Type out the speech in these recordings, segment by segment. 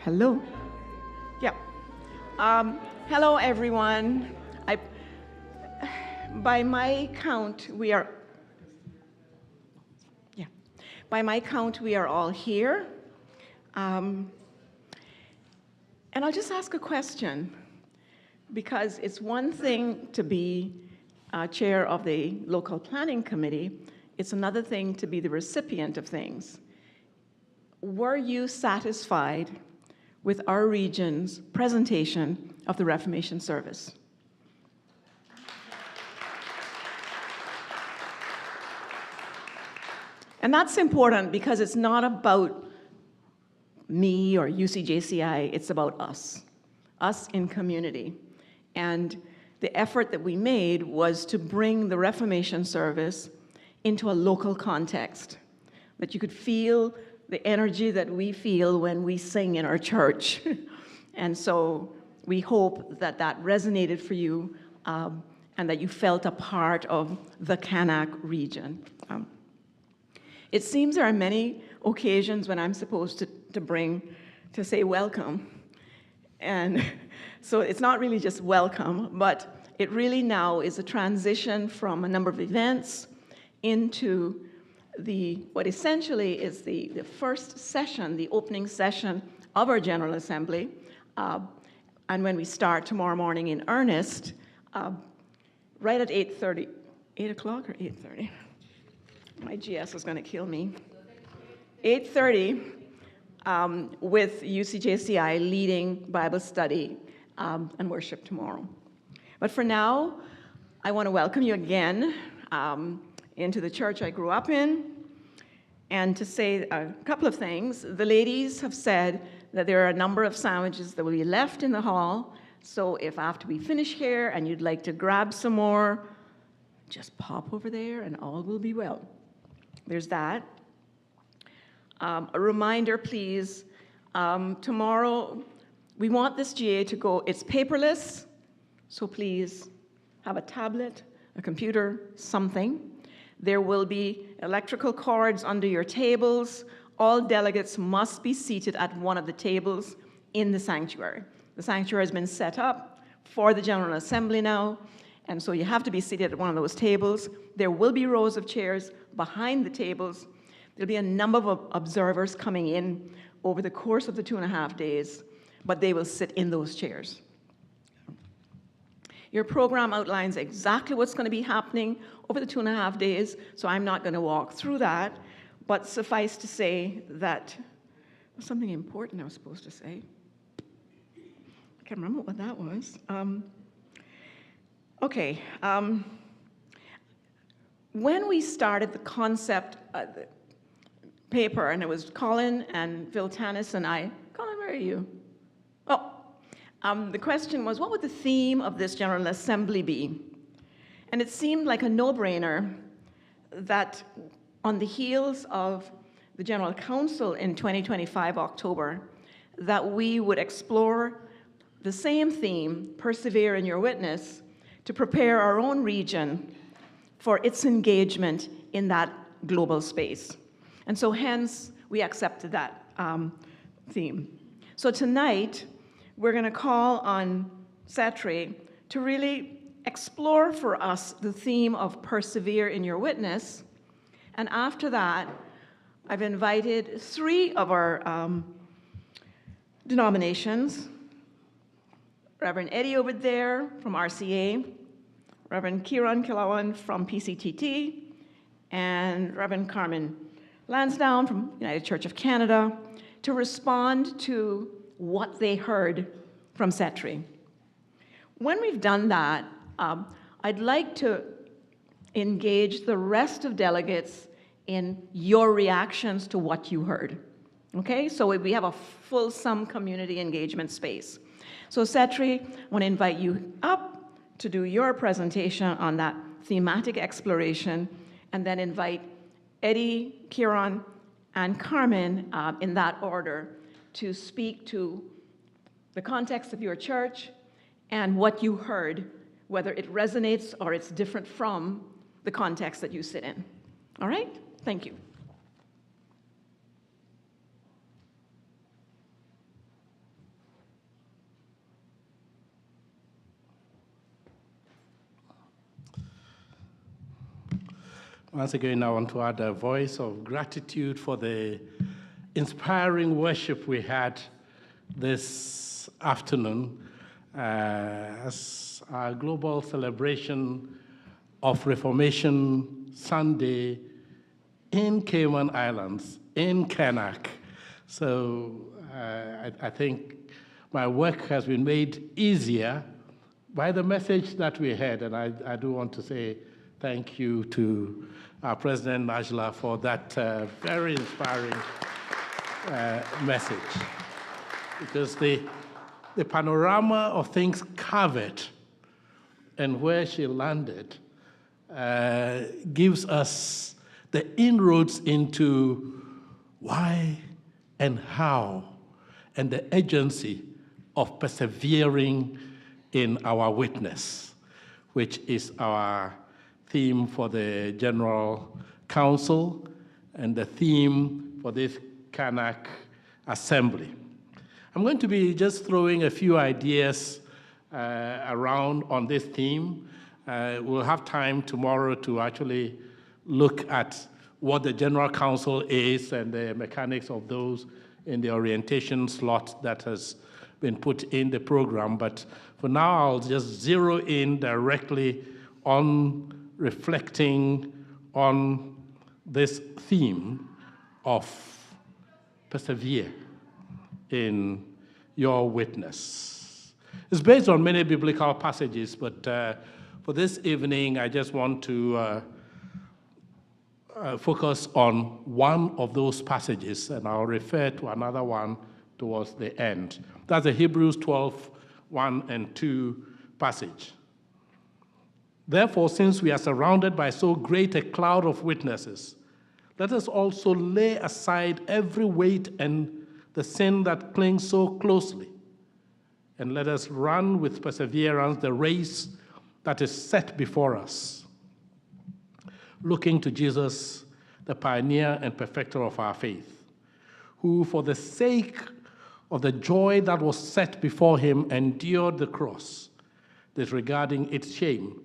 Hello. Yeah. Hello, everyone. By my count, we are. Yeah. By my count, we are all here. And I'll just ask a question, because it's one thing to be chair of the local planning committee. It's another thing to be the recipient of things. Were you satisfied with our region's presentation of the Reformation Service? And that's important because it's not about me or UCJCI, it's about us in community. And the effort that we made was to bring the Reformation Service into a local context, that you could feel the energy that we feel when we sing in our church. And so we hope that that resonated for you and that you felt a part of the CANAAC region. It seems there are many occasions when I'm supposed to say welcome. And so it's not really just welcome, but it really now is a transition from a number of events into what essentially is the first session, the opening session of our General Assembly. And when we start tomorrow morning in earnest, right at 8:30, 8 o'clock or 8:30? My GS is going to kill me. 8:30 with UCJCI leading Bible study and worship tomorrow. But for now, I want to welcome you again into the church I grew up in, and to say a couple of things. The ladies have said that there are a number of sandwiches that will be left in the hall, so if after we finish here and you'd like to grab some more, just pop over there and all will be well. There's that. A reminder, please, tomorrow we want this GA to go, it's paperless, so please have a tablet, a computer, something. There will be electrical cords under your tables. All delegates must be seated at one of the tables in the sanctuary. The sanctuary has been set up for the General Assembly now, and so you have to be seated at one of those tables. There will be rows of chairs behind the tables. There'll be a number of observers coming in over the course of the 2.5 days, but they will sit in those chairs. Your program outlines exactly what's going to be happening over the 2.5 days, so I'm not going to walk through that, but suffice to say that something important I was supposed to say. I can't remember what that was. Okay. When we started the concept the paper, and it was Colin and Phil Tanis and I. Colin, where are you? Oh. The question was, what would the theme of this General Assembly be? And it seemed like a no-brainer that on the heels of the General Council in 2025 October, that we would explore the same theme, Persevere in Your Witness, to prepare our own region for its engagement in that global space. And so hence, we accepted that theme. So tonight, we're going to call on Satri to really explore for us the theme of Persevere in Your Witness. And after that, I've invited 3 of our denominations, Reverend Eddie over there from RCA, Reverend Kieran Kilawan from PCTT, and Reverend Carmen Lansdowne from United Church of Canada to respond to what they heard from Setri. When we've done that, I'd like to engage the rest of delegates in your reactions to what you heard. Okay, so we have a fulsome community engagement space. So Setri, I want to invite you up to do your presentation on that thematic exploration, and then invite Eddie, Kieran, and Carmen in that order to speak to the context of your church and what you heard, whether it resonates or it's different from the context that you sit in. All right? Thank you. Once again, I want to add a voice of gratitude for the inspiring worship we had this afternoon as our global celebration of Reformation Sunday in Cayman Islands, in CANAAC. So I think my work has been made easier by the message that we had, and I do want to say thank you to our President Najla for that very inspiring message, because the panorama of things covered and where she landed gives us the inroads into why and how and the urgency of persevering in our witness, which is our theme for the General Council and the theme for this CANAAC Assembly. I'm going to be just throwing a few ideas around on this theme. We'll have time tomorrow to actually look at what the General Council is and the mechanics of those in the orientation slot that has been put in the program. But for now, I'll just zero in directly on reflecting on this theme of persevere in your witness. It's based on many biblical passages, but for this evening, I just want to focus on one of those passages, and I'll refer to another one towards the end. That's the Hebrews 12, 1 and 2 passage. Therefore, since we are surrounded by so great a cloud of witnesses, let us also lay aside every weight and the sin that clings so closely, and let us run with perseverance the race that is set before us, looking to Jesus, the pioneer and perfecter of our faith, who for the sake of the joy that was set before him endured the cross, disregarding its shame,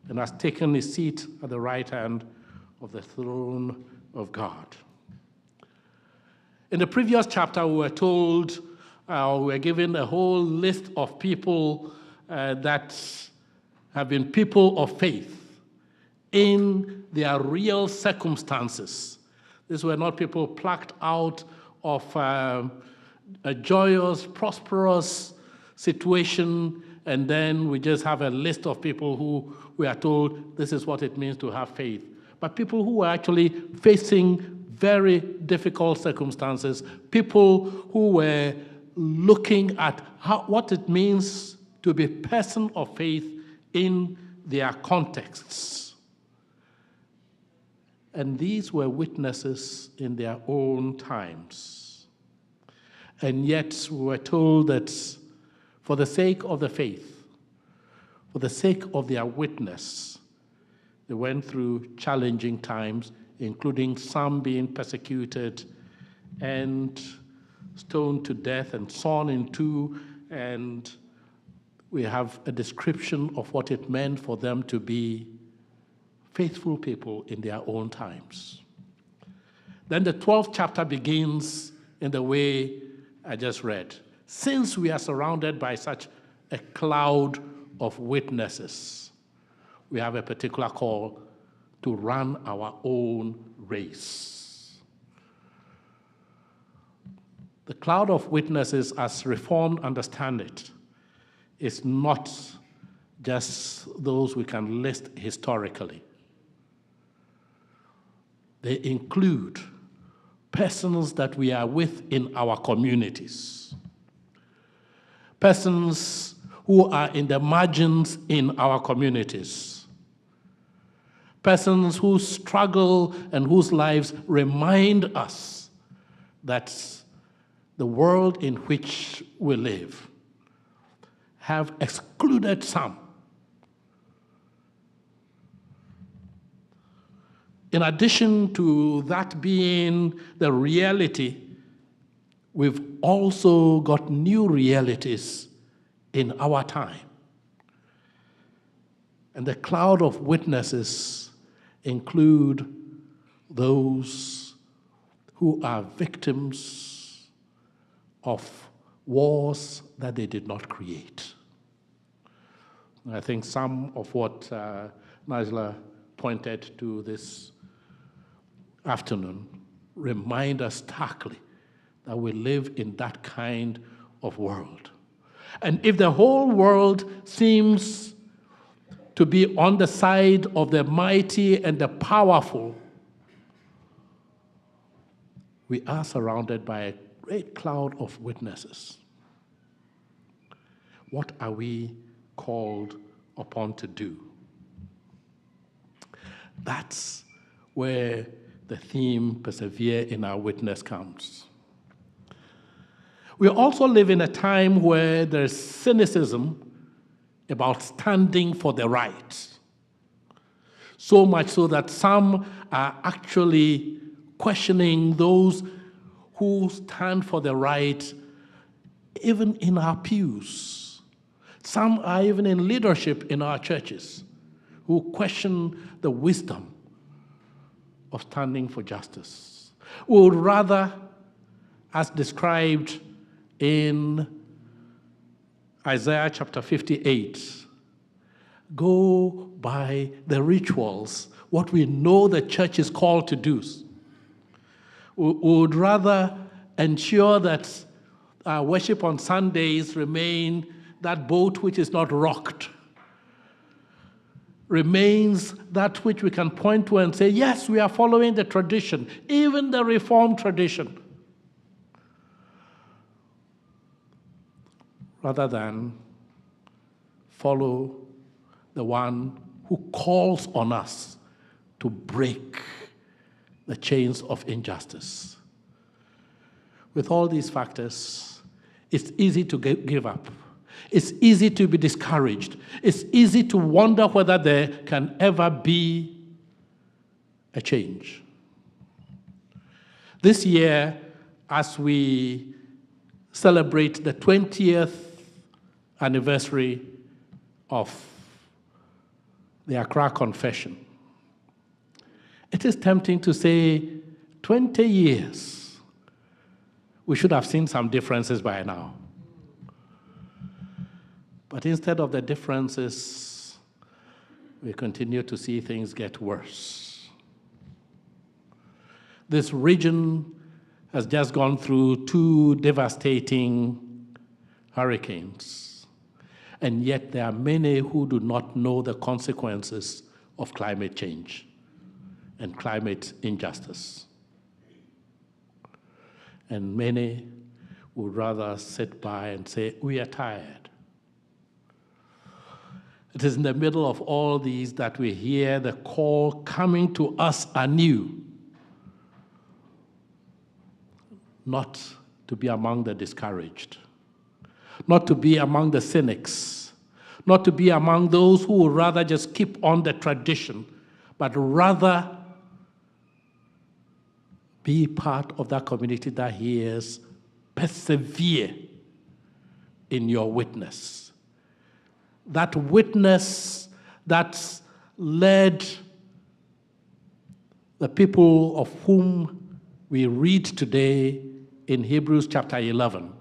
and has taken his seat at the right hand of the throne of God. In the previous chapter, we were told, we were given a whole list of people that have been people of faith in their real circumstances. These were not people plucked out of a joyous, prosperous situation, and then we just have a list of people who we are told this is what it means to have faith. But people who were actually facing very difficult circumstances, people who were looking at what it means to be a person of faith in their contexts. And these were witnesses in their own times. And yet we were told that for the sake of the faith, for the sake of their witness, they went through challenging times, including some being persecuted and stoned to death and sawn in two. And we have a description of what it meant for them to be faithful people in their own times. Then the 12th chapter begins in the way I just read. Since we are surrounded by such a cloud of witnesses, we have a particular call to run our own race. The cloud of witnesses, as Reformed understand it, is not just those we can list historically. They include persons that we are with in our communities, persons who are in the margins in our communities, persons who struggle and whose lives remind us that the world in which we live have excluded some. In addition to that being the reality, we've also got new realities in our time. And the cloud of witnesses include those who are victims of wars that they did not create. I think some of what Najla pointed to this afternoon remind us starkly that we live in that kind of world. And if the whole world seems to be on the side of the mighty and the powerful, we are surrounded by a great cloud of witnesses. What are we called upon to do? That's where the theme persevere in our witness comes. We also live in a time where there's cynicism about standing for the right. So much so that some are actually questioning those who stand for the right, even in our pews. Some are even in leadership in our churches who question the wisdom of standing for justice. We would rather, as described in Isaiah chapter 58, go by the rituals, what we know the church is called to do. We would rather ensure that our worship on Sundays remain that boat which is not rocked, remains that which we can point to and say, yes, we are following the tradition, even the Reformed tradition, rather than follow the one who calls on us to break the chains of injustice. With all these factors, it's easy to give up. It's easy to be discouraged. It's easy to wonder whether there can ever be a change. This year, as we celebrate the 20th anniversary of the Accra Confession, it is tempting to say 20 years. We should have seen some differences by now. But instead of the differences, we continue to see things get worse. This region has just gone through 2 devastating hurricanes, and yet there are many who do not know the consequences of climate change and climate injustice. And many would rather sit by and say, we are tired. It is in the middle of all these that we hear the call coming to us anew, not to be among the discouraged, not to be among the cynics, not to be among those who would rather just keep on the tradition, but rather be part of that community that hears, persevere in your witness. That witness that's led the people of whom we read today in Hebrews chapter 11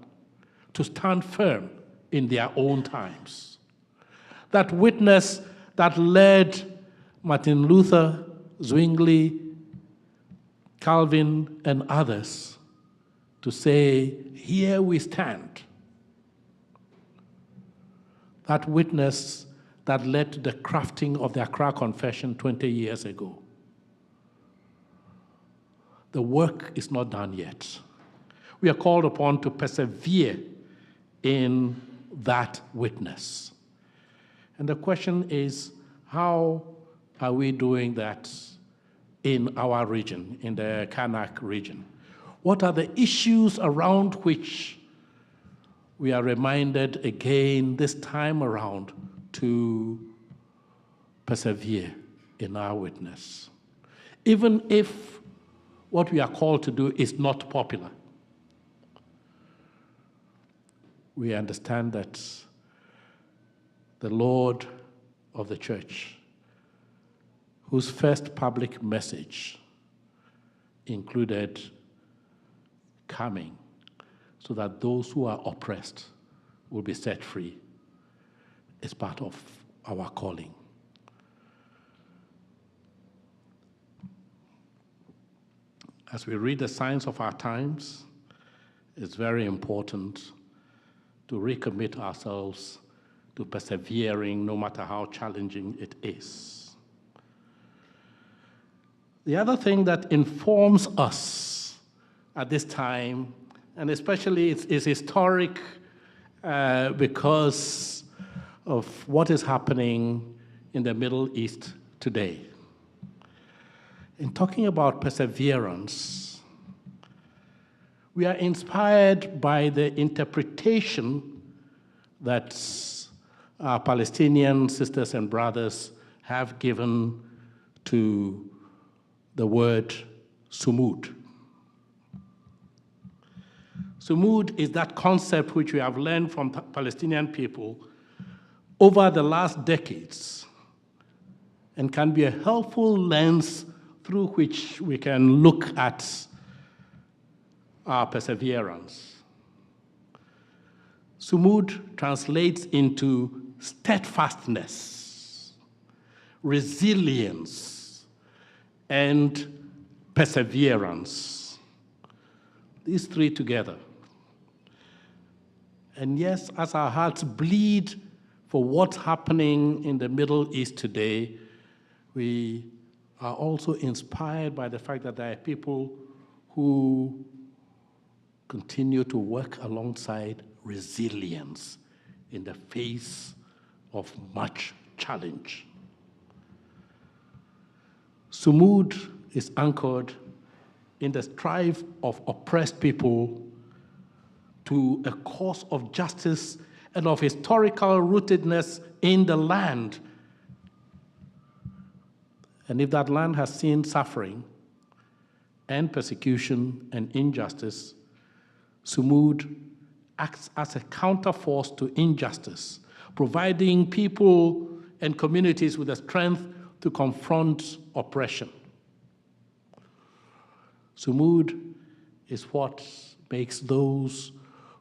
to stand firm in their own times. That witness that led Martin Luther, Zwingli, Calvin, and others to say, here we stand. That witness that led to the crafting of the Accra Confession 20 years ago. The work is not done yet. We are called upon to persevere in that witness. And the question is, how are we doing that in our region, in the CANAAC region? What are the issues around which we are reminded again this time around to persevere in our witness? Even if what we are called to do is not popular, we understand that the Lord of the church, whose first public message included coming so that those who are oppressed will be set free, is part of our calling. As we read the signs of our times, it's very important to recommit ourselves to persevering no matter how challenging it is. The other thing that informs us at this time, and especially it's historic because of what is happening in the Middle East today. In talking about perseverance, we are inspired by the interpretation that our Palestinian sisters and brothers have given to the word sumud. Sumud is that concept which we have learned from Palestinian people over the last decades and can be a helpful lens through which we can look at our perseverance. Sumud translates into steadfastness, resilience, and perseverance. These three together. And yes, as our hearts bleed for what's happening in the Middle East today, we are also inspired by the fact that there are people who continue to work alongside resilience in the face of much challenge. Sumud is anchored in the strive of oppressed people to a cause of justice and of historical rootedness in the land. And if that land has seen suffering and persecution and injustice, Sumud acts as a counterforce to injustice, providing people and communities with the strength to confront oppression. Sumud is what makes those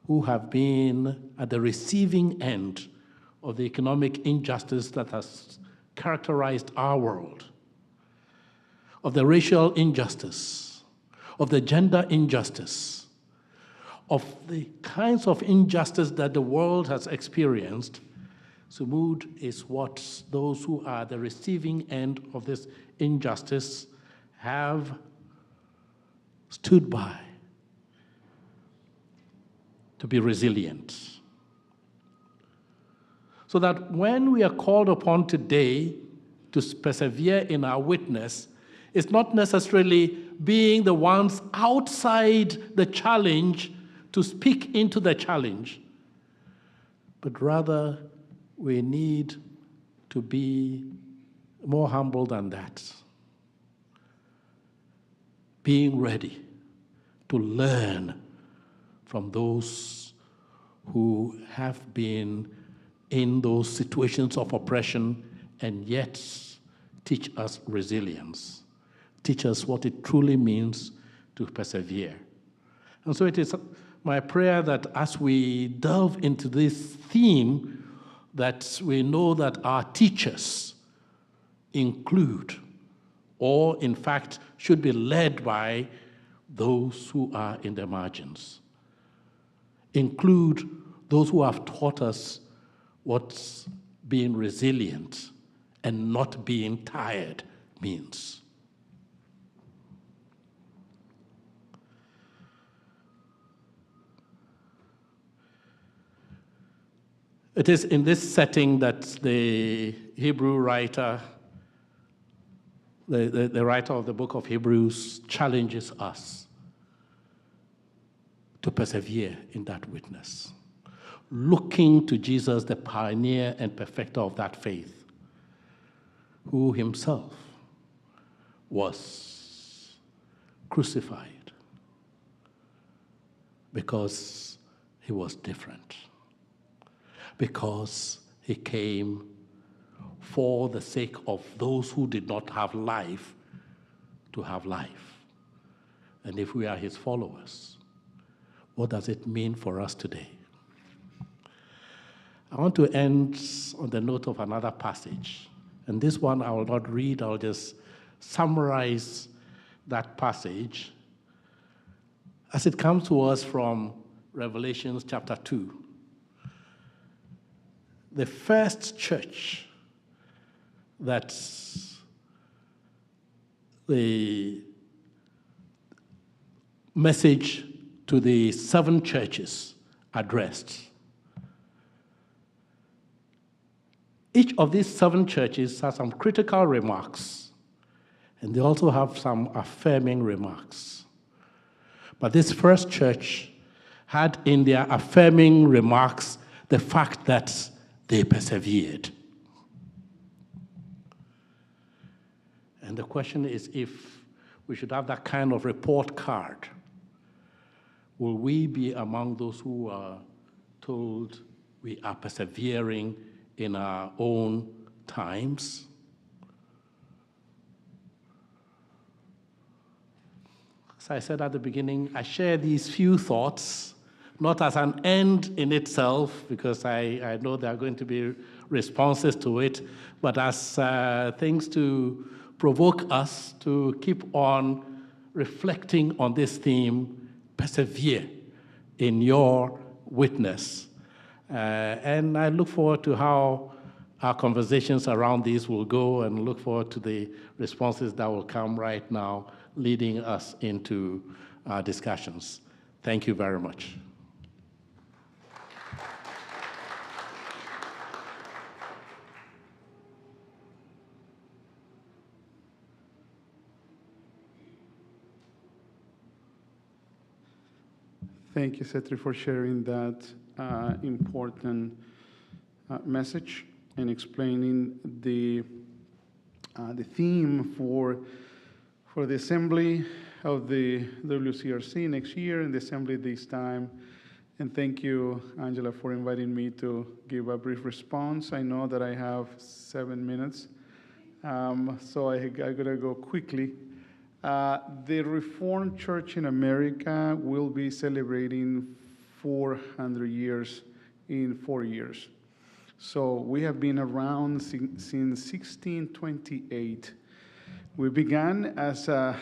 who have been at the receiving end of the economic injustice that has characterized our world, of the racial injustice, of the gender injustice, of the kinds of injustice that the world has experienced. Sumud is what those who are the receiving end of this injustice have stood by to be resilient. So that when we are called upon today to persevere in our witness, it's not necessarily being the ones outside the challenge to speak into the challenge, but rather we need to be more humble than that. Being ready to learn from those who have been in those situations of oppression and yet teach us resilience, teach us what it truly means to persevere. And so it is my prayer that as we delve into this theme, that we know that our teachers include, or in fact should be led by, those who are in the margins. Include those who have taught us what being resilient and not being tired means. It is in this setting that the Hebrew writer, the writer of the book of Hebrews, challenges us to persevere in that witness, looking to Jesus, the pioneer and perfecter of that faith, who himself was crucified because he was different, because he came for the sake of those who did not have life to have life. And if we are his followers, what does it mean for us today? I want to end on the note of another passage. And this one I will not read, I'll just summarize that passage as it comes to us from Revelation chapter 2. The first church that the message to the 7 churches addressed. Each of these 7 churches has some critical remarks, and they also have some affirming remarks. But this first church had in their affirming remarks the fact that they persevered. And the question is, if we should have that kind of report card, will we be among those who are told we are persevering in our own times? As I said at the beginning, I share these few thoughts, not as an end in itself, because I know there are going to be responses to it, but as things to provoke us to keep on reflecting on this theme, persevere in your witness. And I look forward to how our conversations around these will go, and look forward to the responses that will come right now, leading us into our discussions. Thank you very much. Thank you, Setri, for sharing that important message and explaining the theme for the assembly of the WCRC next year and the assembly this time. And thank you, Angela, for inviting me to give a brief response. I know that I have 7 minutes, so I gotta go quickly. The Reformed Church in America will be celebrating 400 years in 4 years. So we have been around since 1628. We began as a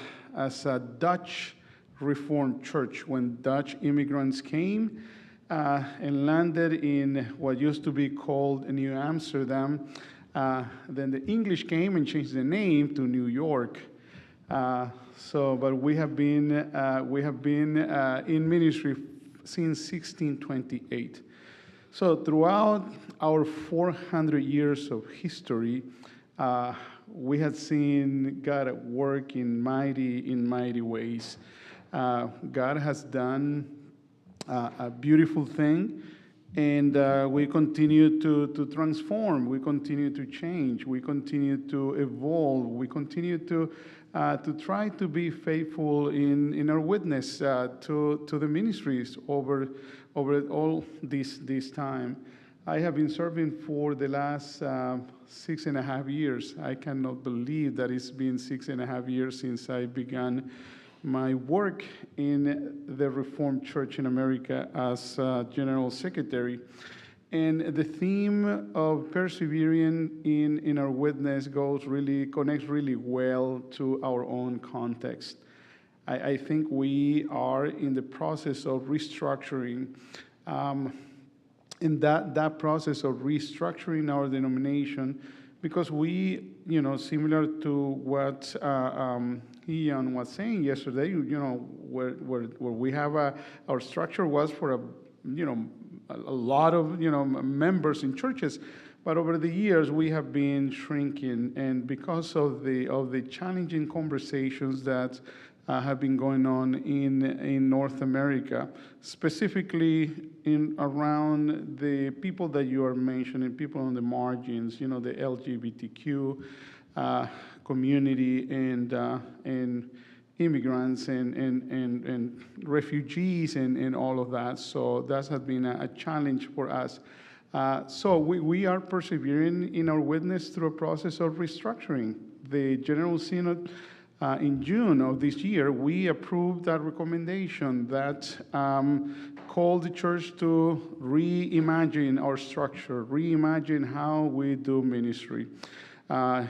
Dutch Reformed church when Dutch immigrants came and landed in what used to be called New Amsterdam. Then the English came and changed the name to New York. But we have been in ministry since 1628. So throughout our 400 years of history, we have seen God at work in mighty ways. God has done a beautiful thing, and we continue to transform. We continue to change. We continue to evolve. We continue to try to be faithful in our witness to the ministries over all this time. I have been serving for the last 6.5 years. I cannot believe that it's been 6.5 years since I began my work in the Reformed Church in America as General Secretary. And the theme of persevering in our witness connects really well to our own context. I think we are in the process of restructuring. In that process of restructuring our denomination, because we, similar to what Ian was saying yesterday, where we have our structure was for a lot of members in churches, but over the years we have been shrinking, and because of the challenging conversations that have been going on in North America, specifically around the people that you are mentioning, people on the margins, the LGBTQ community and immigrants and refugees and all of that. So that has been a challenge for us. So we are persevering in our witness through a process of restructuring. The General Synod in June of this year, we approved that recommendation that called the church to reimagine our structure, reimagine how we do ministry.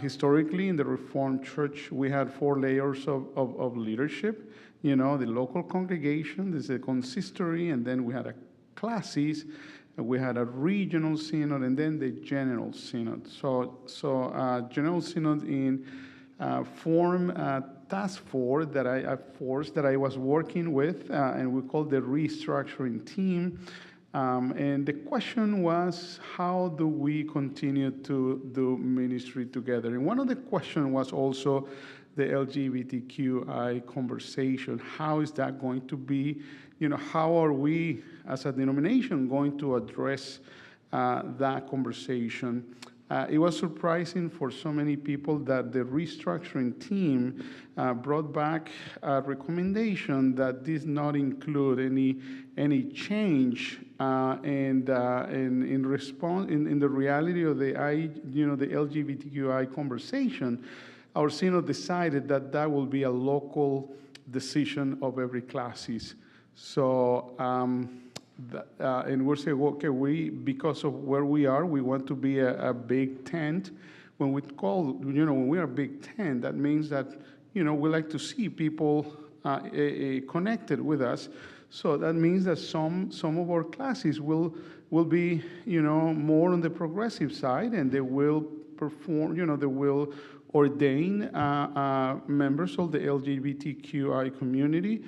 Historically, in the Reformed Church, we had 4 layers of leadership. The local congregation, there's a consistory, and then we had a classis, we had a regional synod, and then the general synod. So general synod in form task force that I was working with, and we called the restructuring team. And the question was, how do we continue to do ministry together? And one of the questions was also the LGBTQI conversation. How is that going to be? How are we as a denomination going to address that conversation? It was surprising for so many people that the restructuring team brought back a recommendation that did not include any change in the reality of the LGBTQI conversation. Our synod decided that will be a local decision of every classis. So, and we're saying, okay, because of where we are, we want to be a big tent. When we when we are a big tent, that means that, we like to see people connected with us. So that means that some of our classes will be, more on the progressive side, and they will perform, they will ordain members of the LGBTQI community.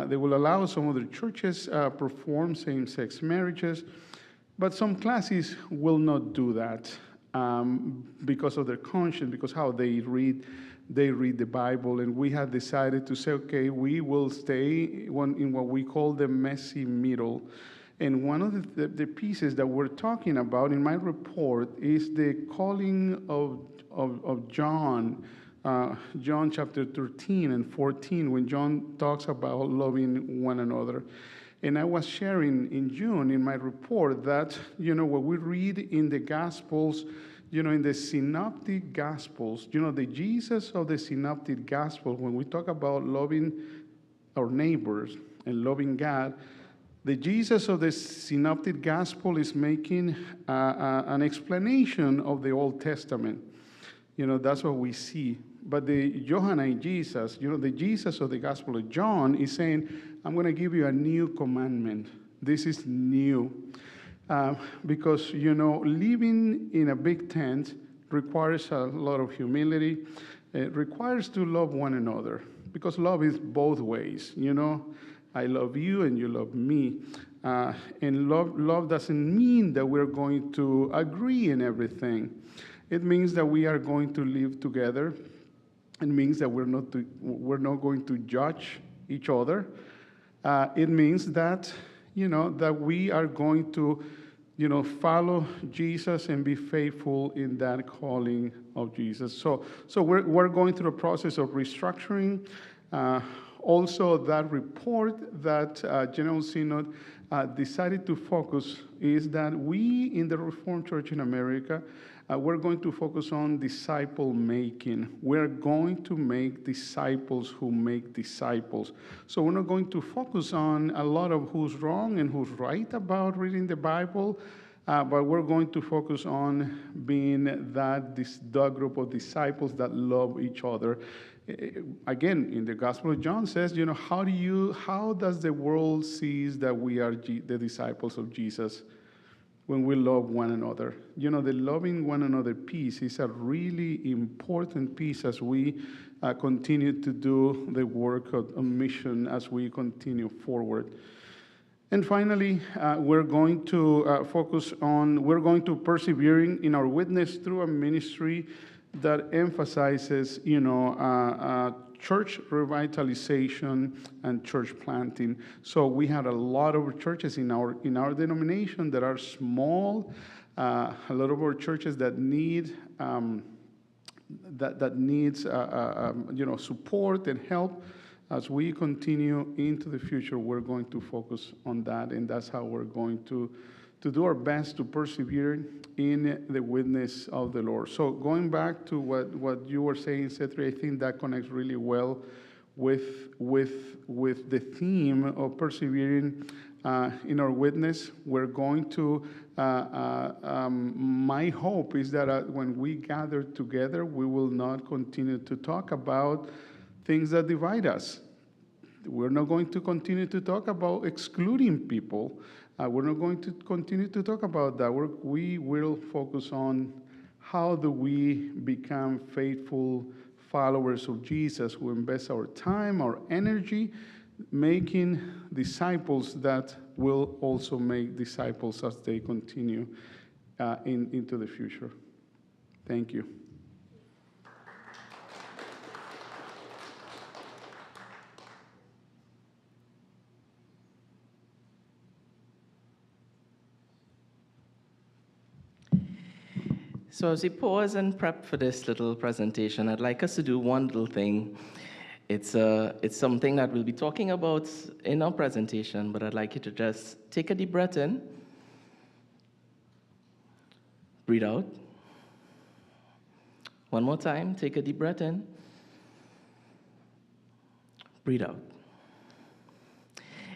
They will allow some of the churches perform same-sex marriages, but some classes will not do that because of their conscience, because how they read the Bible. And we have decided to say, okay, we will stay in what we call the messy middle. And one of the pieces that we're talking about in my report is the calling of John, John chapter 13 and 14, when John talks about loving one another. And I was sharing in June in my report that, what we read in the Gospels, in the Synoptic Gospels, the Jesus of the Synoptic Gospel, when we talk about loving our neighbors and loving God, the Jesus of the Synoptic Gospel is making an explanation of the Old Testament. That's what we see. But the Johannine Jesus, the Jesus of the Gospel of John is saying, I'm going to give you a new commandment. This is new. Because, living in a big tent requires a lot of humility. It requires to love one another, because love is both ways. I love you and you love me. And love doesn't mean that we're going to agree in everything. It means that we are going to live together. It means that we're not going to judge each other. It means that, that we are going to, follow Jesus and be faithful in that calling of Jesus. So we're going through a process of restructuring. Also, that report that General Synod decided to focus is that we in the Reformed Church in America, we're going to focus on disciple making. We're going to make disciples who make disciples. So we're not going to focus on a lot of who's wrong and who's right about reading the Bible, but we're going to focus on being that group of disciples that love each other. Again, in the Gospel of John says, how does the world see that we are the disciples of Jesus? When we love one another. The loving one another piece is a really important piece as we continue to do the work of mission as we continue forward. And finally, we're going to persevering in our witness through a ministry that emphasizes, church revitalization and church planting. So we had a lot of churches in our denomination that are small, a lot of our churches that need that needs support and help. As we continue into the future, we're going to focus on that, and that's how we're going to to do our best to persevere in the witness of the Lord. So going back to what you were saying, Cetri, I think that connects really well with the theme of persevering in our witness. We're going to, my hope is that when we gather together, we will not continue to talk about things that divide us. We're not going to continue to talk about excluding people. We're not going to continue to talk about that. We will focus on how do we become faithful followers of Jesus who invest our time, our energy, making disciples that will also make disciples as they continue into the future. Thank you. So as we pause and prep for this little presentation, I'd like us to do one little thing. It's something that we'll be talking about in our presentation, but I'd like you to just take a deep breath in, breathe out. One more time, take a deep breath in, breathe out.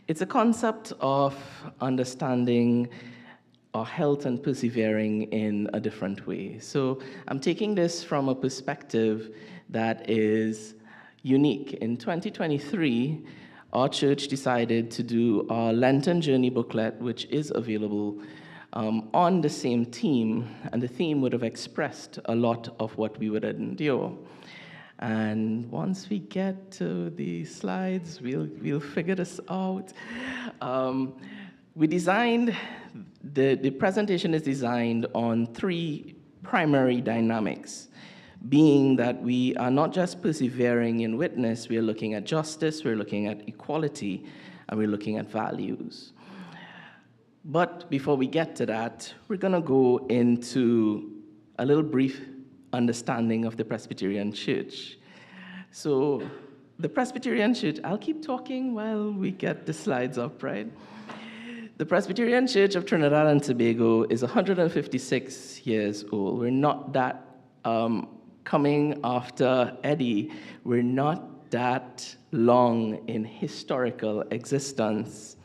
It's a concept of understanding our health and persevering in a different way. So I'm taking this from a perspective that is unique. In 2023, our church decided to do our Lenten Journey booklet, which is available on the same theme, and the theme would have expressed a lot of what we would endure. And once we get to the slides, we'll figure this out. We designed, the presentation is designed on three primary dynamics, being that we are not just persevering in witness, we are looking at justice, we're looking at equality, and we're looking at values. But before we get to that, we're going to go into a little brief understanding of the Presbyterian Church. So the Presbyterian Church, I'll keep talking while we get the slides up, right? The Presbyterian Church of Trinidad and Tobago is 156 years old. We're not that, coming after Eddie, we're not that long in historical existence.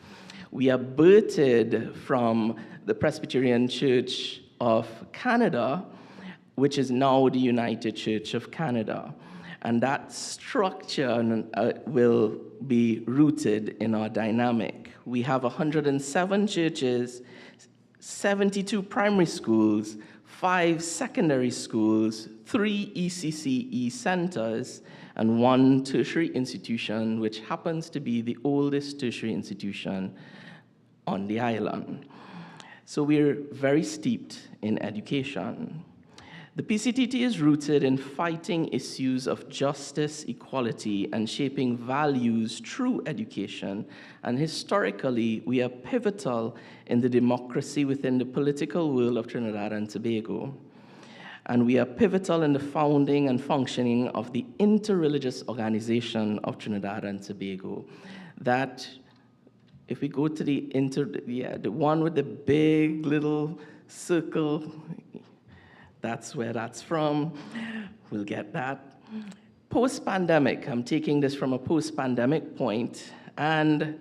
We are birthed from the Presbyterian Church of Canada, which is now the United Church of Canada. And that structure will be rooted in our dynamic. We have 107 churches, 72 primary schools, 5 secondary schools, 3 ECCE centers, and 1 tertiary institution, which happens to be the oldest tertiary institution on the island. So we're very steeped in education. The PCTT is rooted in fighting issues of justice, equality, and shaping values through education. And historically, we are pivotal in the democracy within the political world of Trinidad and Tobago. And we are pivotal in the founding and functioning of the Interreligious Organization of Trinidad and Tobago. That, if we go to the one with the big little circle, that's where that's from. We'll get that. Post-pandemic, I'm taking this from a post-pandemic point, and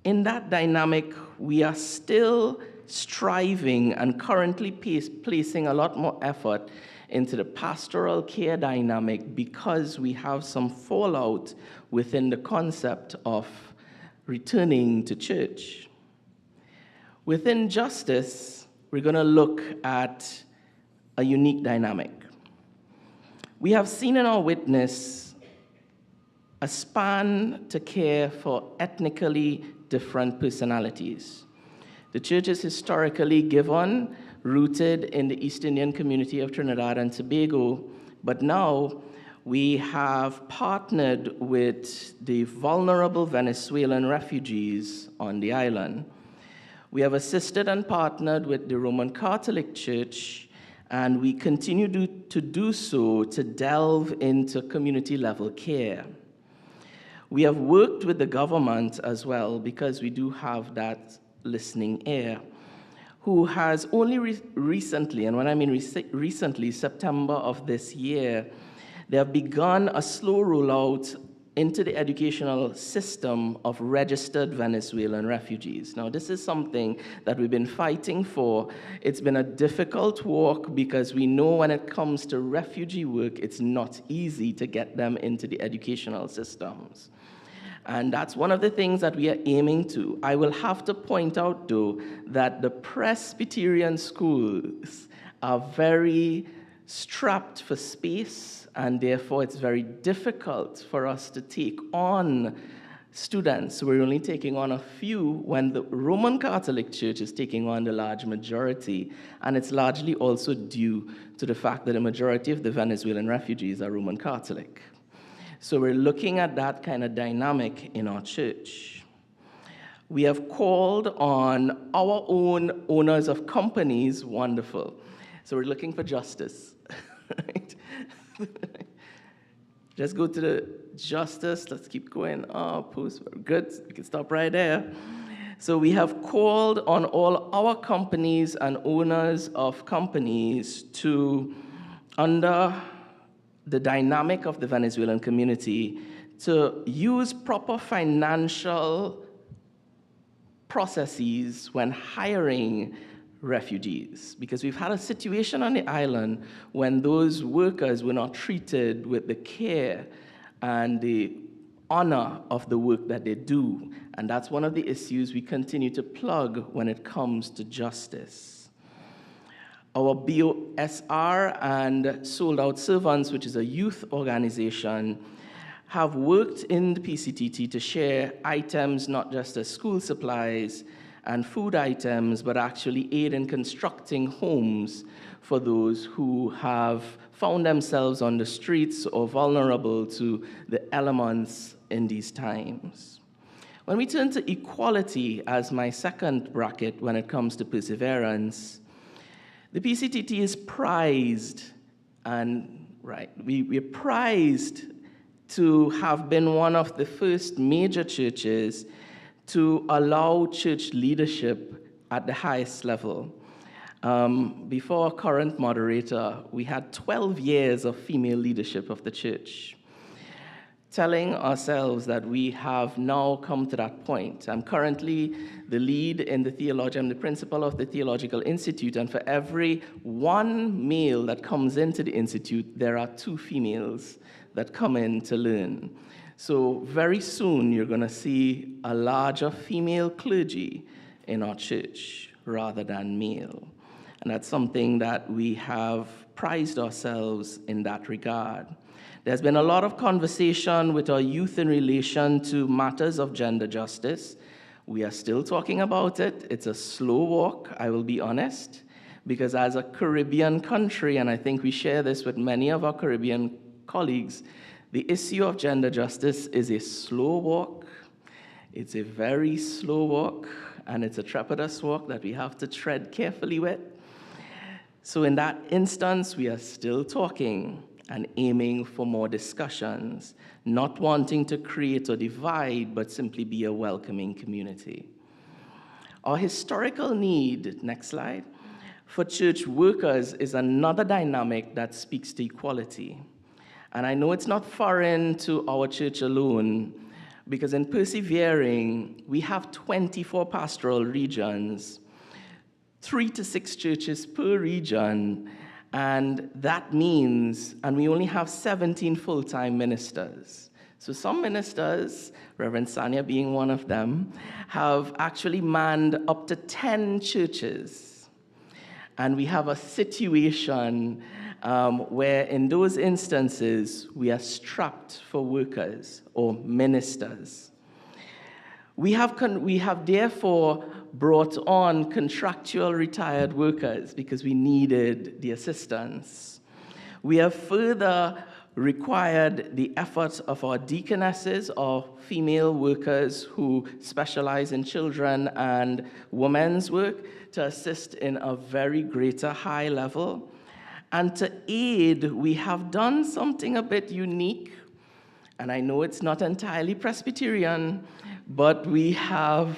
in that dynamic, we are still striving and currently placing a lot more effort into the pastoral care dynamic because we have some fallout within the concept of returning to church. Within justice, we're going to look at a unique dynamic. We have seen in our witness a span to care for ethnically different personalities. The church is historically given, rooted in the East Indian community of Trinidad and Tobago, but now we have partnered with the vulnerable Venezuelan refugees on the island. We have assisted and partnered with the Roman Catholic Church, and we continue to do so to delve into community-level care. We have worked with the government as well, because we do have that listening ear, who has only recently, and when I mean recently, September of this year, they have begun a slow rollout into the educational system of registered Venezuelan refugees. Now, this is something that we've been fighting for. It's been a difficult walk because we know when it comes to refugee work, it's not easy to get them into the educational systems. And that's one of the things that we are aiming to. I will have to point out, though, that the Presbyterian schools are very strapped for space, and therefore it's very difficult for us to take on students. We're only taking on a few when the Roman Catholic Church is taking on the large majority, and it's largely also due to the fact that the majority of the Venezuelan refugees are Roman Catholic. So we're looking at that kind of dynamic in our church. We have called on our own owners of companies, wonderful. So we're looking for justice, right? Just go to the justice, let's keep going up, good, we can stop right there. So we have called on all our companies and owners of companies to, under the dynamic of the Venezuelan community, to use proper financial processes when hiring refugees. Because we've had a situation on the island when those workers were not treated with the care and the honor of the work that they do. And that's one of the issues we continue to plug when it comes to justice. Our BOSR and Sold Out Servants, which is a youth organization, have worked in the PCTT to share items, not just as school supplies and food items, but actually aid in constructing homes for those who have found themselves on the streets or vulnerable to the elements in these times. When we turn to equality as my second bracket when it comes to perseverance, the PCTT is prized, and we're prized to have been one of the first major churches to allow church leadership at the highest level. Before our current moderator, we had 12 years of female leadership of the church, telling ourselves that we have now come to that point. I'm currently the lead in I'm the principal of the Theological Institute, and for every one male that comes into the institute, there are 2 females that come in to learn. So very soon, you're going to see a larger female clergy in our church rather than male. And that's something that we have prized ourselves in that regard. There's been a lot of conversation with our youth in relation to matters of gender justice. We are still talking about it. It's a slow walk, I will be honest, because as a Caribbean country, and I think we share this with many of our Caribbean colleagues, the issue of gender justice is a slow walk. It's a very slow walk, and it's a trepidous walk that we have to tread carefully with. So in that instance, we are still talking and aiming for more discussions, not wanting to create a divide, but simply be a welcoming community. Our historical need, next slide, for church workers is another dynamic that speaks to equality. And I know it's not foreign to our church alone, because in Persevering, we have 24 pastoral regions, 3 to 6 churches per region, and that means, and we only have 17 full-time ministers. So some ministers, Reverend Sanya being one of them, have actually manned up to 10 churches. And we have a situation where in those instances, we are strapped for workers or ministers. We have therefore brought on contractual retired workers because we needed the assistance. We have further required the efforts of our deaconesses, or female workers who specialize in children and women's work, to assist in a very greater high level. And to aid, we have done something a bit unique, and I know it's not entirely Presbyterian, but we have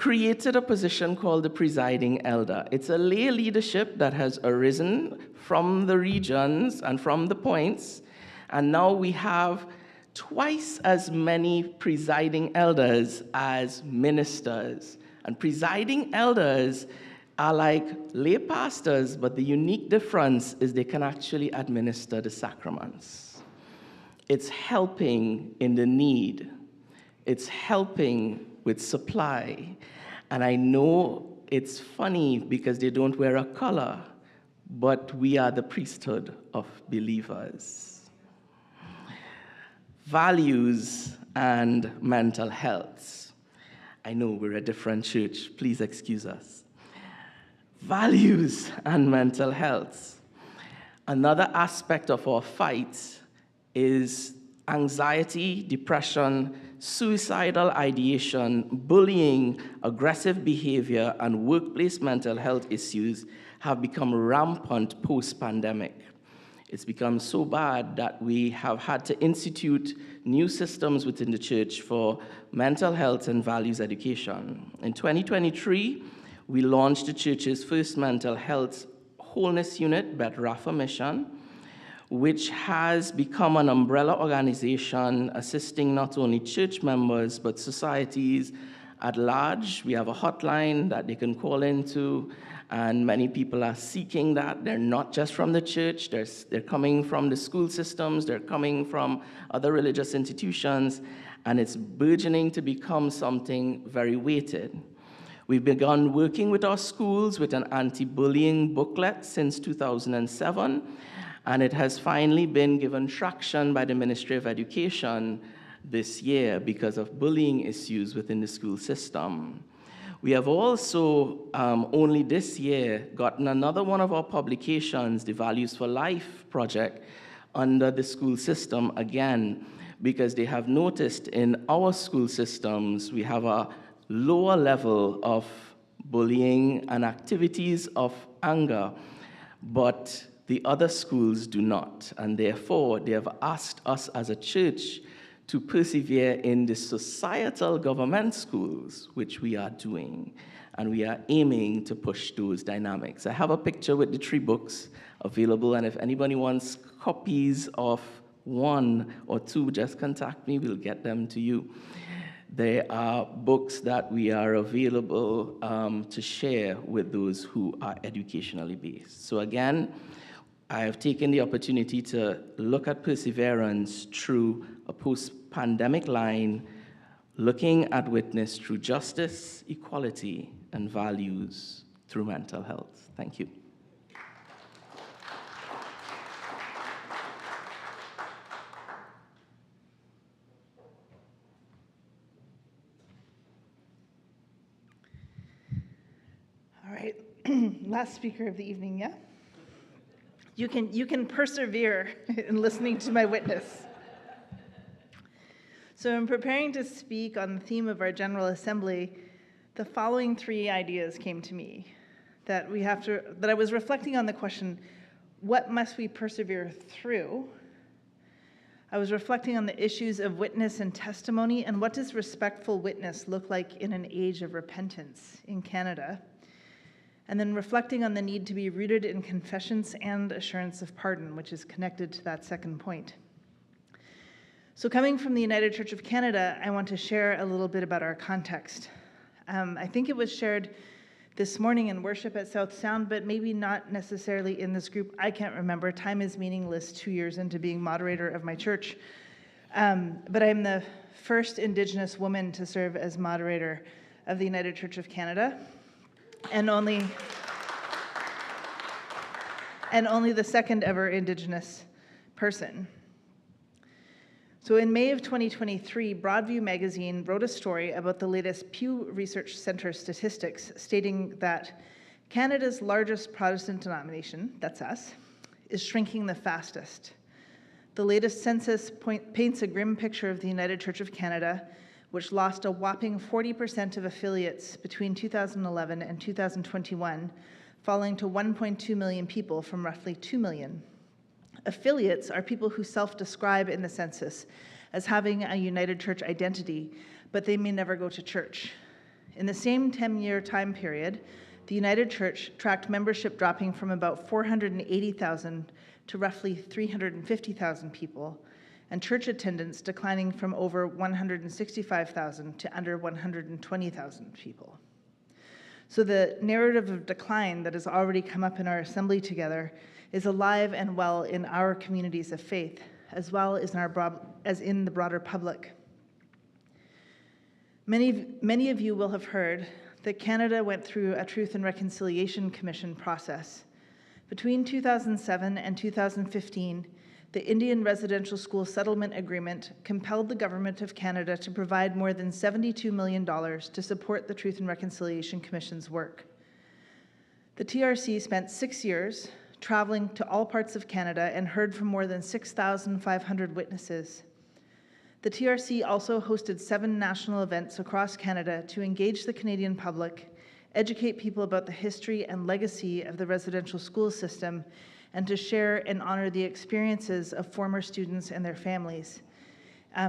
created a position called the presiding elder. It's a lay leadership that has arisen from the regions and from the points, and now we have twice as many presiding elders as ministers. And presiding elders are like lay pastors, but the unique difference is they can actually administer the sacraments. It's helping in the need. It's helping with supply. And I know it's funny because they don't wear a collar, but we are the priesthood of believers. Values and mental health. I know we're a different church, please excuse us. Values and mental health. Another aspect of our fight is anxiety, depression, suicidal ideation, bullying, aggressive behavior, and workplace mental health issues have become rampant post-pandemic. It's become so bad that we have had to institute new systems within the church for mental health and values education. In 2023, we launched the church's first mental health wholeness unit, Bet Rafa Mission, which has become an umbrella organization assisting not only church members, but societies at large. We have a hotline that they can call into, and many people are seeking that. They're not just from the church, they're coming from the school systems, they're coming from other religious institutions, and it's burgeoning to become something very weighted. We've begun working with our schools with an anti-bullying booklet since 2007, and it has finally been given traction by the Ministry of Education this year because of bullying issues within the school system. We have also, only this year, gotten another one of our publications, the Values for Life project, under the school system again, because they have noticed in our school systems, we have a lower level of bullying and activities of anger, but the other schools do not. And therefore, they have asked us as a church to persevere in the societal government schools, which we are doing. And we are aiming to push those dynamics. I have a picture with the 3 books available, and if anybody wants copies of 1 or 2, just contact me, we'll get them to you. There are books that we are available to share with those who are educationally based. So again, I have taken the opportunity to look at perseverance through a post-pandemic line, looking at witness through justice, equality, and values through mental health. Thank you. All right, last speaker of the evening, yeah? You can persevere in listening to my witness. So in preparing to speak on the theme of our General Assembly, the following 3 ideas came to me that I was reflecting on the question, what must we persevere through? I was reflecting on the issues of witness and testimony, and what does respectful witness look like in an age of repentance in Canada? And then reflecting on the need to be rooted in confessions and assurance of pardon, which is connected to that second point. So coming from the United Church of Canada, I want to share a little bit about our context. I think it was shared this morning in worship at South Sound, but maybe not necessarily in this group. I can't remember. Time is meaningless 2 years into being moderator of my church. But I'm the first Indigenous woman to serve as moderator of the United Church of Canada, and only the second ever Indigenous person. So in May of 2023, Broadview magazine wrote a story about the latest Pew Research Center statistics stating that Canada's largest Protestant denomination, that's us, is shrinking the fastest. The latest census paints a grim picture of the United Church of Canada, which lost a whopping 40% of affiliates between 2011 and 2021, falling to 1.2 million people from roughly 2 million. Affiliates are people who self-describe in the census as having a United Church identity, but they may never go to church. In the same 10-year time period, the United Church tracked membership dropping from about 480,000 to roughly 350,000 people, and church attendance declining from over 165,000 to under 120,000 people. So the narrative of decline that has already come up in our assembly together is alive and well in our communities of faith, as well as in the broader public. Many of you will have heard that Canada went through a Truth and Reconciliation Commission process. Between 2007 and 2015, the Indian Residential School Settlement Agreement compelled the Government of Canada to provide more than $72 million to support the Truth and Reconciliation Commission's work. The TRC spent 6 years traveling to all parts of Canada and heard from more than 6,500 witnesses. The TRC also hosted 7 national events across Canada to engage the Canadian public, educate people about the history and legacy of the residential school system, and to share and honor the experiences of former students and their families.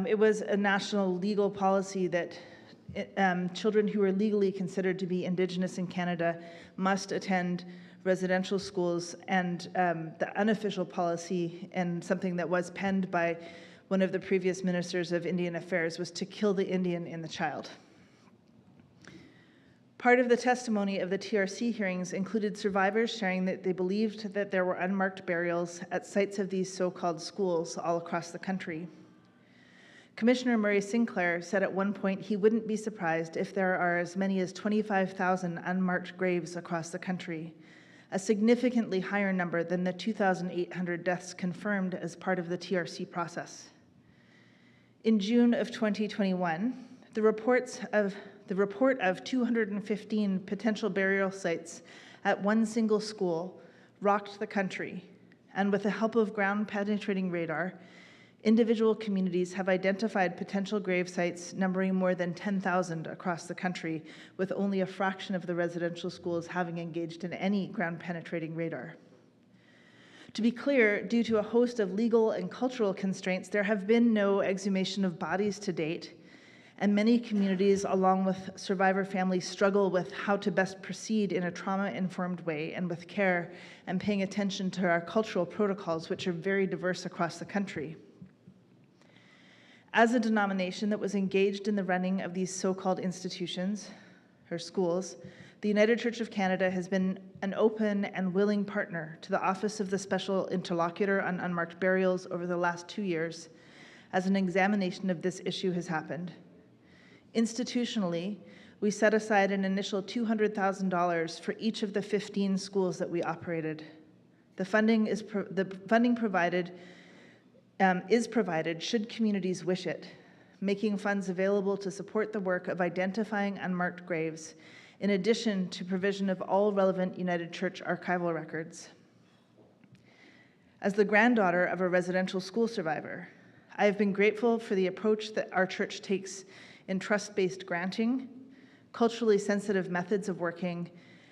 It was a national legal policy that children who are legally considered to be Indigenous in Canada must attend residential schools, and the unofficial policy, and something that was penned by one of the previous ministers of Indian Affairs, was to kill the Indian in the child. Part of the testimony of the TRC hearings included survivors sharing that they believed that there were unmarked burials at sites of these so-called schools all across the country. Commissioner Murray Sinclair said at one point he wouldn't be surprised if there are as many as 25,000 unmarked graves across the country, a significantly higher number than the 2,800 deaths confirmed as part of the TRC process. In June of 2021, the report of 215 potential burial sites at one single school rocked the country, and with the help of ground-penetrating radar, individual communities have identified potential grave sites numbering more than 10,000 across the country, with only a fraction of the residential schools having engaged in any ground-penetrating radar. To be clear, due to a host of legal and cultural constraints, there have been no exhumation of bodies to date, and many communities, along with survivor families, struggle with how to best proceed in a trauma-informed way and with care, and paying attention to our cultural protocols, which are very diverse across the country. As a denomination that was engaged in the running of these so-called institutions, or schools, the United Church of Canada has been an open and willing partner to the Office of the Special Interlocutor on Unmarked Burials over the last 2 years, as an examination of this issue has happened. Institutionally, we set aside an initial $200,000 for each of the 15 schools that we operated. The funding is provided should communities wish it, making funds available to support the work of identifying unmarked graves, in addition to provision of all relevant United Church archival records. As the granddaughter of a residential school survivor, I have been grateful for the approach that our church takes in trust-based granting, culturally sensitive methods of working,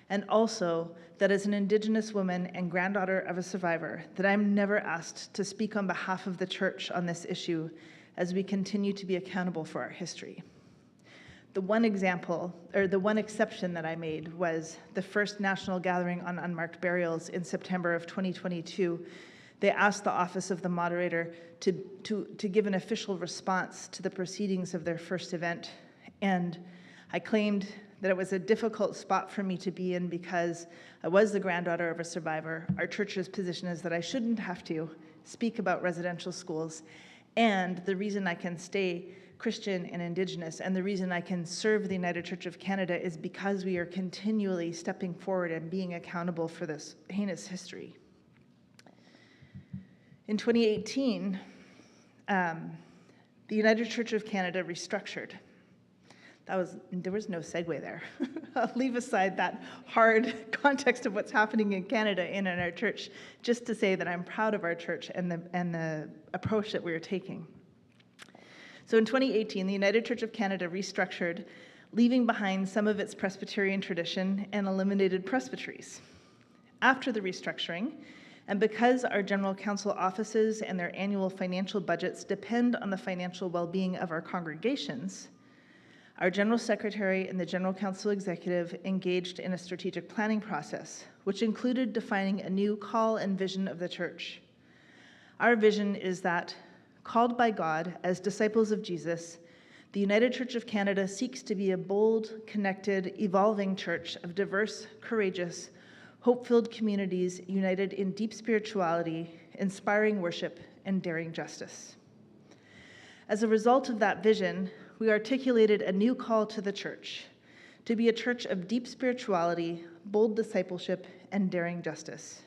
and also that as an Indigenous woman and granddaughter of a survivor, that I'm never asked to speak on behalf of the church on this issue as we continue to be accountable for our history. The one exception that I made was the first national gathering on unmarked burials in September of 2022. They asked the Office of the Moderator to give an official response to the proceedings of their first event. And I claimed that it was a difficult spot for me to be in because I was the granddaughter of a survivor. Our church's position is that I shouldn't have to speak about residential schools. And the reason I can stay Christian and Indigenous, and the reason I can serve the United Church of Canada, is because we are continually stepping forward and being accountable for this heinous history. In 2018, the United Church of Canada restructured. There was no segue there. I'll leave aside that hard context of what's happening in Canada and in our church, just to say that I'm proud of our church and the approach that we are taking. So in 2018, the United Church of Canada restructured, leaving behind some of its Presbyterian tradition and eliminated presbyteries. After the restructuring, and because our General Council offices and their annual financial budgets depend on the financial well-being of our congregations, Our General Secretary and the General Council Executive engaged in a strategic planning process, which included defining a new call and vision of the church. Our vision is that, called by God as disciples of Jesus, the United Church of Canada seeks to be a bold, connected, evolving church of diverse, courageous, hope-filled communities united in deep spirituality, inspiring worship, and daring justice. As a result of that vision, we articulated a new call to the church, to be a church of deep spirituality, bold discipleship, and daring justice.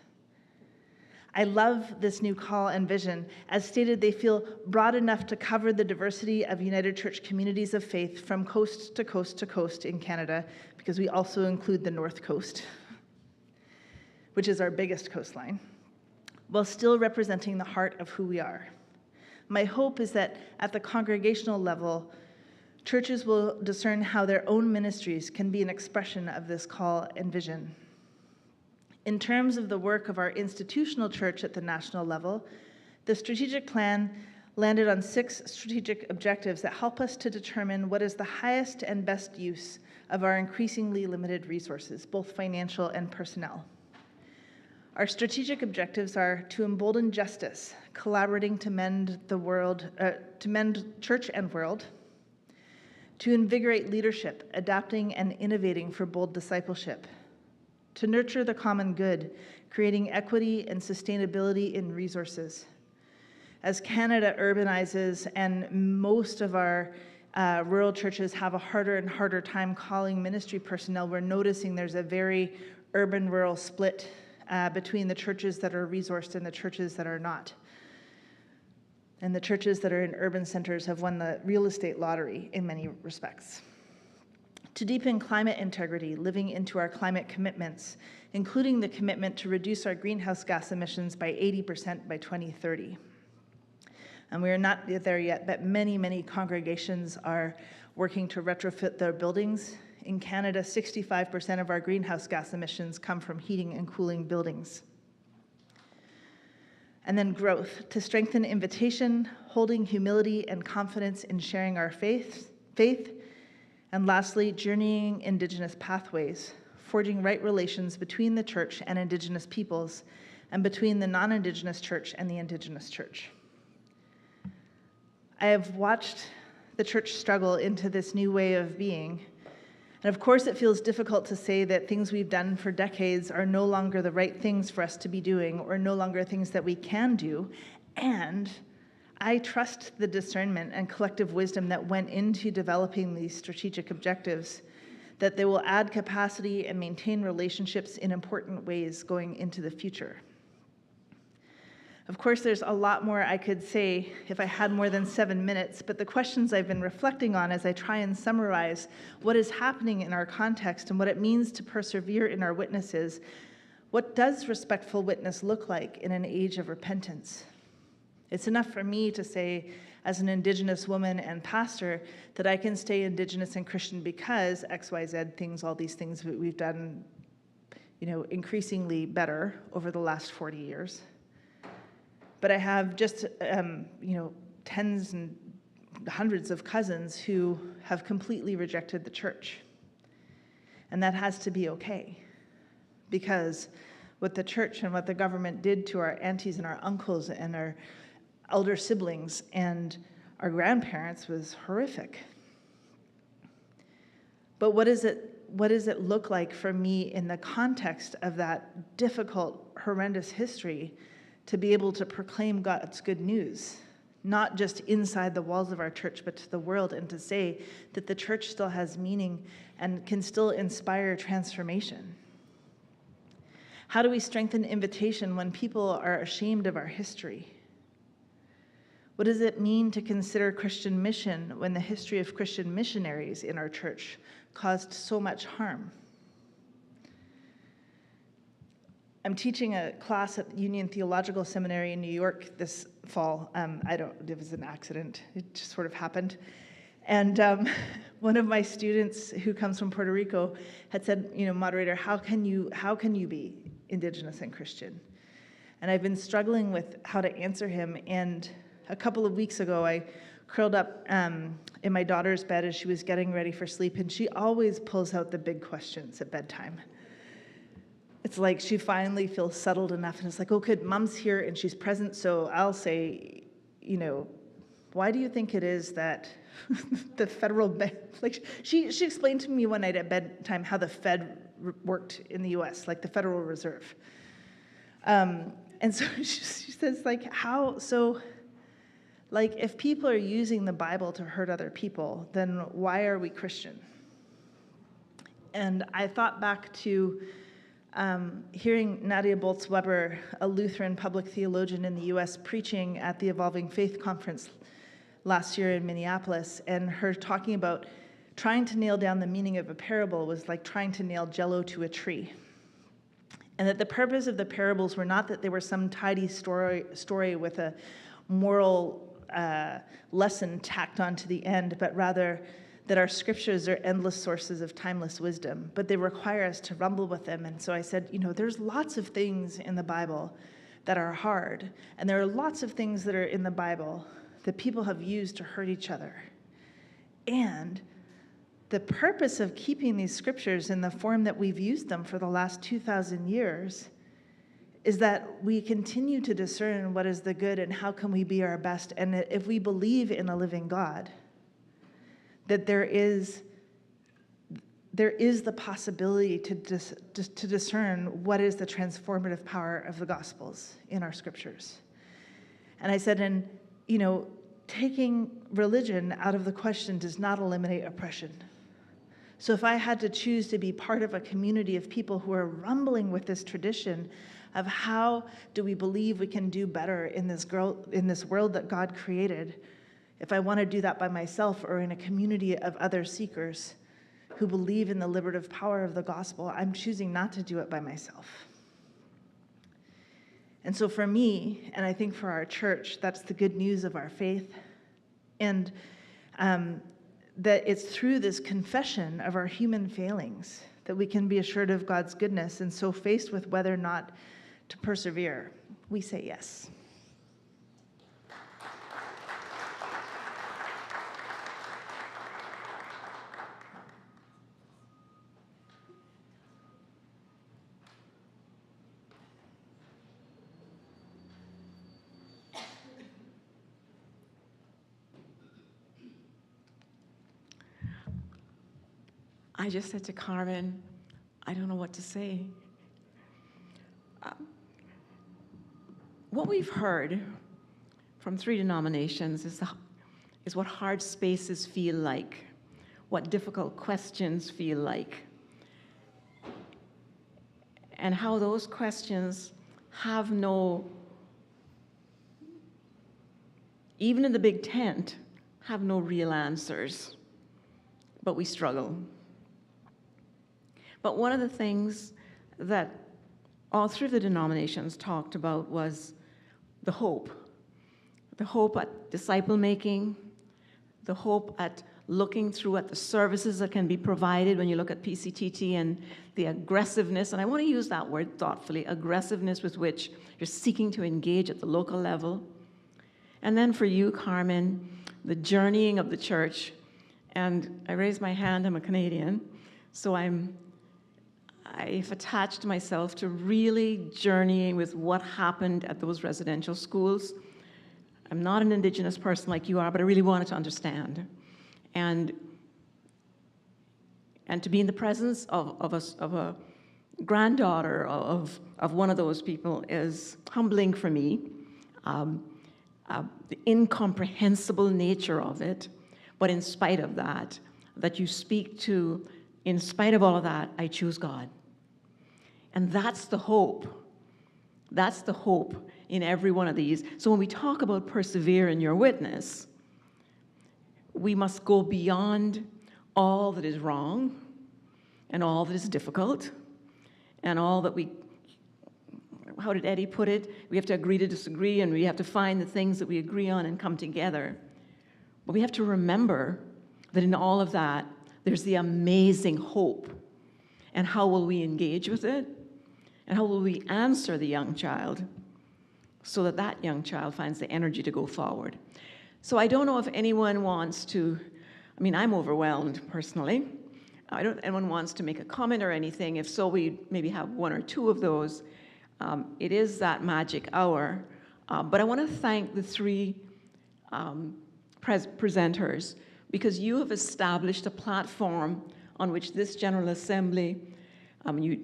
I love this new call and vision. As stated, they feel broad enough to cover the diversity of United Church communities of faith from coast to coast to coast in Canada, because we also include the North Coast, which is our biggest coastline, while still representing the heart of who we are. My hope is that at the congregational level, churches will discern how their own ministries can be an expression of this call and vision. In terms of the work of our institutional church at the national level, the strategic plan landed on 6 strategic objectives that help us to determine what is the highest and best use of our increasingly limited resources, both financial and personnel. Our strategic objectives are to embolden justice, collaborating to mend the world, to mend church and world, to invigorate leadership, adapting and innovating for bold discipleship, to nurture the common good, creating equity and sustainability in resources. As Canada urbanizes and most of our rural churches have a harder and harder time calling ministry personnel, we're noticing there's a very urban-rural split between the churches that are resourced and the churches that are not. And the churches that are in urban centers have won the real estate lottery in many respects. To deepen climate integrity, living into our climate commitments, including the commitment to reduce our greenhouse gas emissions by 80% by 2030. And we are not there yet, but many, many congregations are working to retrofit their buildings. In Canada, 65% of our greenhouse gas emissions come from heating and cooling buildings. And then growth, to strengthen invitation, holding humility and confidence in sharing our faith. And lastly, journeying Indigenous pathways, forging right relations between the church and Indigenous peoples, and between the non-Indigenous church and the Indigenous church. I have watched the church struggle into this new way of being. And of course, it feels difficult to say that things we've done for decades are no longer the right things for us to be doing, or no longer things that we can do. And I trust the discernment and collective wisdom that went into developing these strategic objectives, that they will add capacity and maintain relationships in important ways going into the future. Of course, there's a lot more I could say if I had more than 7 minutes, but the questions I've been reflecting on as I try and summarize what is happening in our context and what it means to persevere in our witnesses. What does respectful witness look like in an age of repentance? It's enough for me to say, as an Indigenous woman and pastor, that I can stay Indigenous and Christian because XYZ things, all these things that we've done, increasingly better over the last 40 years. But I have just, tens and hundreds of cousins who have completely rejected the church. And that has to be okay. Because what the church and what the government did to our aunties and our uncles and our elder siblings and our grandparents was horrific. But what does it look like for me in the context of that difficult, horrendous history to be able to proclaim God's good news, not just inside the walls of our church, but to the world, and to say that the church still has meaning and can still inspire transformation? How do we strengthen invitation when people are ashamed of our history? What does it mean to consider Christian mission when the history of Christian missionaries in our church caused so much harm? I'm teaching a class at Union Theological Seminary in New York this fall. It was an accident. It just sort of happened. And one of my students who comes from Puerto Rico had said, moderator, how can you be Indigenous and Christian? And I've been struggling with how to answer him. And a couple of weeks ago, I curled up in my daughter's bed as she was getting ready for sleep, and she always pulls out the big questions at bedtime. It's like she finally feels settled enough, and it's like, oh, good, mom's here and she's present, so I'll say, why do you think it is that the federal bank, like she explained to me one night at bedtime how the Fed worked in the US, like the Federal Reserve. And so she says, like, how, so, like, if people are using the Bible to hurt other people, then why are we Christian? And I thought back to hearing Nadia Bolz-Weber, a Lutheran public theologian in the US, preaching at the Evolving Faith Conference last year in Minneapolis, and her talking about trying to nail down the meaning of a parable was like trying to nail Jell-O to a tree. And that the purpose of the parables were not that they were some tidy story with a moral lesson tacked on to the end, but rather that our scriptures are endless sources of timeless wisdom, but they require us to rumble with them. And so I said, there's lots of things in the Bible that are hard, and there are lots of things that are in the Bible that people have used to hurt each other. And the purpose of keeping these scriptures in the form that we've used them for the last 2,000 years is that we continue to discern what is the good and how can we be our best. And if we believe in a living God, that there is the possibility to discern what is the transformative power of the Gospels in our scriptures. And I said, taking religion out of the question does not eliminate oppression. So if I had to choose to be part of a community of people who are rumbling with this tradition of how do we believe we can do better in this world that God created, if I want to do that by myself or in a community of other seekers who believe in the liberative power of the gospel, I'm choosing not to do it by myself. And so for me, and I think for our church, that's the good news of our faith. And that it's through this confession of our human failings that we can be assured of God's goodness. And so faced with whether or not to persevere, we say yes. I just said to Carmen, I don't know what to say. What we've heard from 3 denominations is what hard spaces feel like, what difficult questions feel like, and how those questions have even in the big tent, have no real answers, but we struggle. But one of the things that all 3 of the denominations talked about was the hope at disciple making, the hope at looking through at the services that can be provided when you look at PCTT, and the aggressiveness, and I want to use that word thoughtfully, aggressiveness with which you're seeking to engage at the local level. And then for you, Carmen, the journeying of the church. And I raise my hand, I'm a Canadian, so I've attached myself to really journeying with what happened at those residential schools. I'm not an Indigenous person like you are, but I really wanted to understand. And to be in the presence of a granddaughter of one of those people is humbling for me. The incomprehensible nature of it, but in spite of that you speak to, in spite of all of that, I choose God. And that's the hope. That's the hope in every one of these. So when we talk about persevere in your witness, we must go beyond all that is wrong and all that is difficult and all that how did Eddie put it? We have to agree to disagree, and we have to find the things that we agree on and come together. But we have to remember that in all of that, there's the amazing hope. And how will we engage with it? And how will we answer the young child so that that young child finds the energy to go forward? So I don't know if anyone wants to, I mean, I'm overwhelmed personally. I don't know if anyone wants to make a comment or anything. If so, we maybe have one or two of those. It is that magic hour. But I want to thank the three presenters, because you have established a platform on which this General Assembly, when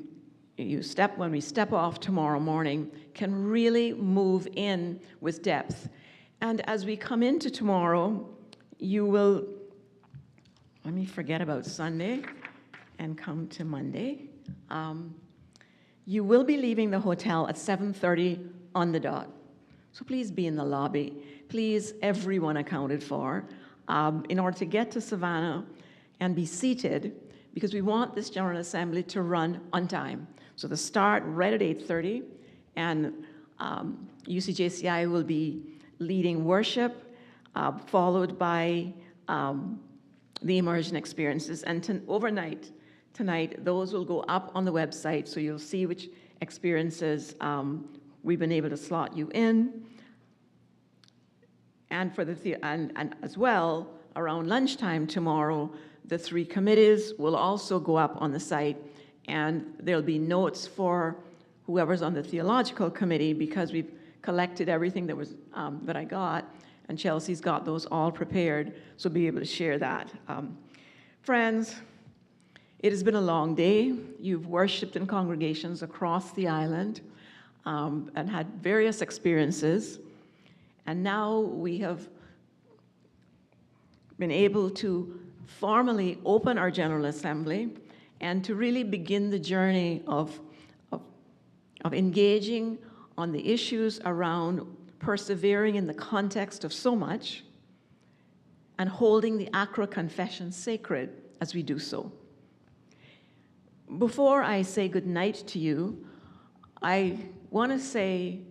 we step off tomorrow morning, can really move in with depth. And as we come into tomorrow, you will, let me forget about Sunday and come to Monday. You will be leaving the hotel at 7:30 on the dot. So please be in the lobby. Please, everyone accounted for, in order to get to Savannah and be seated, because we want this General Assembly to run on time. So the start right at 8:30, and UCJCI will be leading worship, followed by the immersion experiences. And overnight, tonight, those will go up on the website, so you'll see which experiences we've been able to slot you in. And for and as well, around lunchtime tomorrow, the three committees will also go up on the site, and there'll be notes for whoever's on the theological committee, because we've collected everything that was that I got, and Chelsea's got those all prepared, so be able to share that. Friends, it has been a long day. You've worshiped in congregations across the island and had various experiences. And now we have been able to formally open our General Assembly and to really begin the journey of engaging on the issues around persevering in the context of so much and holding the Accra Confession sacred as we do so. Before I say goodnight to you, I want to say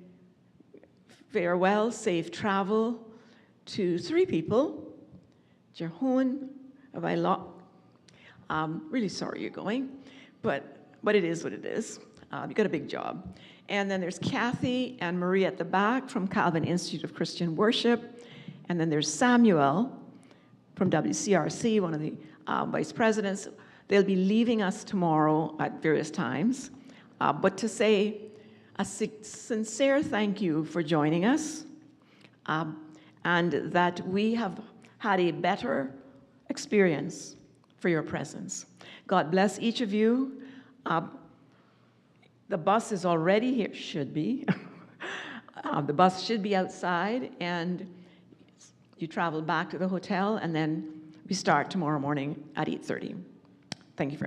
farewell, safe travel to three people. Jehoon, really sorry you're going, but it is what it is. You got a big job. And then there's Kathy and Marie at the back from Calvin Institute of Christian Worship. And then there's Samuel from WCRC, one of the vice presidents. They'll be leaving us tomorrow at various times. But to say a sincere thank you for joining us, and that we have had a better experience for your presence. God bless each of you. The bus is already here, should be. The bus should be outside, and you travel back to the hotel, and then we start tomorrow morning at 8:30. Thank you very much.